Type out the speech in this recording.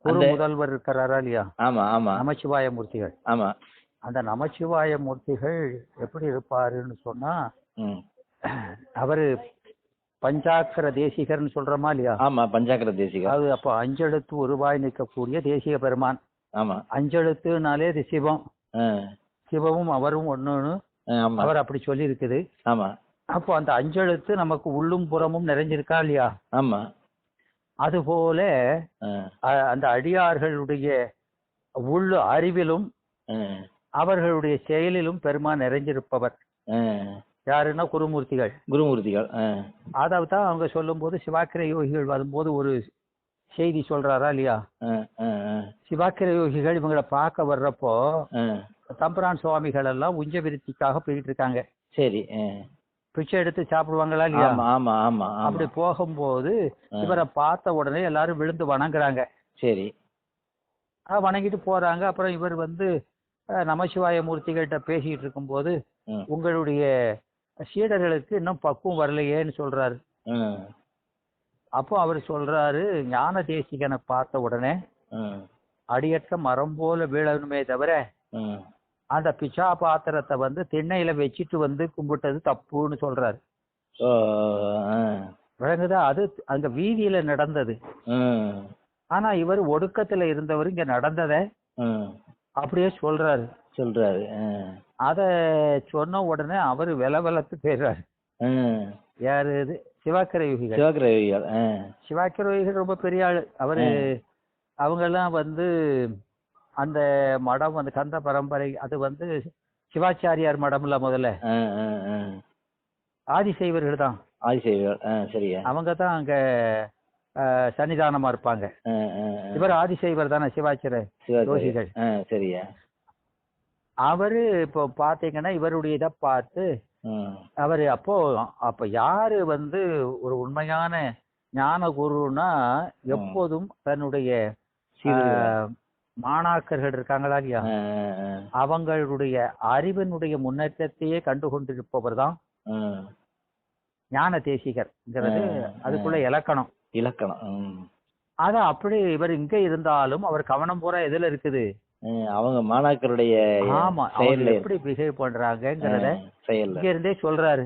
குரு முதல்வர் இருக்கிறாரா இல்லையா? ஆமா ஆமா நமச்சிவாய மூர்த்திகள். ஆமா. அந்த நமச்சிவாய மூர்த்திகள் எப்படி இருப்பாருன்னு சொன்னா, அவரு பஞ்சாக்கர தேசிகர்னு சொல்றோமா இல்லையா? ஆமா, பஞ்சாக்கர தேசிகர். அது அப்போ அஞ்செழுத்து உருவாய் நிற்கக்கூடிய தேசிக பெருமான். ஆமா. அஞ்செழுத்துனாலே இது சிவம். சிவமும் அவரும் ஒண்ணுன்னு அவர் அப்படி சொல்லி இருக்குது. ஆமா. அப்போ அந்த அஞ்செழுத்து நமக்கு உள்ளும் புறமும் நிறைஞ்சிருக்கா இல்லையா? ஆமா. அதுபோல அந்த அடியார்களுடைய உள் அறிவிலும் அவர்களுடைய செயலிலும் பெருமான் நிறைஞ்சிருப்பவர் யாருன்னா குருமூர்த்திகள். குருமூர்த்திகள். அதான் அவங்க சொல்லும் போது சிவாக்கிர யோகிகள் வரும்போது ஒரு செய்தி சொல்றாரா இல்லையா? சிவாக்கிர யோகிகள் இவங்களை பார்க்க வர்றப்போ தம்பரான் சுவாமிகள் எல்லாம் உஞ்ச விருத்திக்காக போயிட்டு இருக்காங்க. சரி. பிச்சை எடுத்து சாப்பிடுவாங்களா இல்லையா? ஆமா ஆமா. அப்படி போகும்போது இவரை பார்த்த உடனே எல்லாரும் விழுந்து வணங்குறாங்க. சரி. வணங்கிட்டு போறாங்க. அப்புறம் இவர் நமசிவாய மூர்த்திகள்கிட்ட பேசிட்டு இருக்கும்போது உங்களுடைய சீடர்களுக்கு இன்னும் பக்குவம் வரலையேன்னு சொல்றாரு. அப்போ அவர் சொல்றாரு, ஞான தேசிகனை பார்த்த உடனே அடியற்ற மரம் போல வீழணுமே தவிர அந்த பிச்சா பாத்திரத்தை திண்ணையில வச்சுட்டு கும்பிட்டது தப்புன்னு சொல்றாரு. விளங்குதா? அது அங்க வீதியில நடந்தது. ஆனா இவர் ஒடுக்கத்துல இருந்தவர் இங்க நடந்தத அப்படியே சொல்றாரு. அத சொன்ன உடனே அவரு வெலவெலத்து போயிடுறாரு. யாரு இது? சிவாக்கிர யோகிகள். சிவாக்கிர யோகிகள் ரொம்ப பெரிய ஆளு. அவங்க எல்லாம் அந்த மடம் கந்த பரம்பரை. அது சிவாச்சாரியார் மடம்ல முதல்ல ஆதிசைவர்கள் தான். சரியா? அவங்க தான் அங்க சன்னிதானமா இருப்பாங்க. இவர் ஆதிசைவர் தானே சிவாச்சார யோகிகள். சரியா? அவரு இப்போ பாத்தீங்கன்னா இவருடைய இதை பார்த்து அவரு அப்ப யாரு ஒரு உண்மையான ஞான குருன்னா எப்போதும் தன்னுடைய மாணாக்கர்கள் இருக்காங்களா இல்லையா? அவங்களுடைய அறிவினுடைய முன்னேற்றத்தையே கண்டு கொண்டிருப்பவர் தான் ஞான தேசிகர்ங்கிறது. அதுக்குள்ள இலக்கணம். அதான் அப்படி இவர் இங்க இருந்தாலும் அவர் கவனம் பூரா எதுல இருக்குது? அவங்க மாணாக்கருடைய ஆமா, எப்படி பிஹேவ் பண்றாங்கிறத இங்க இருந்தே சொல்றாரு.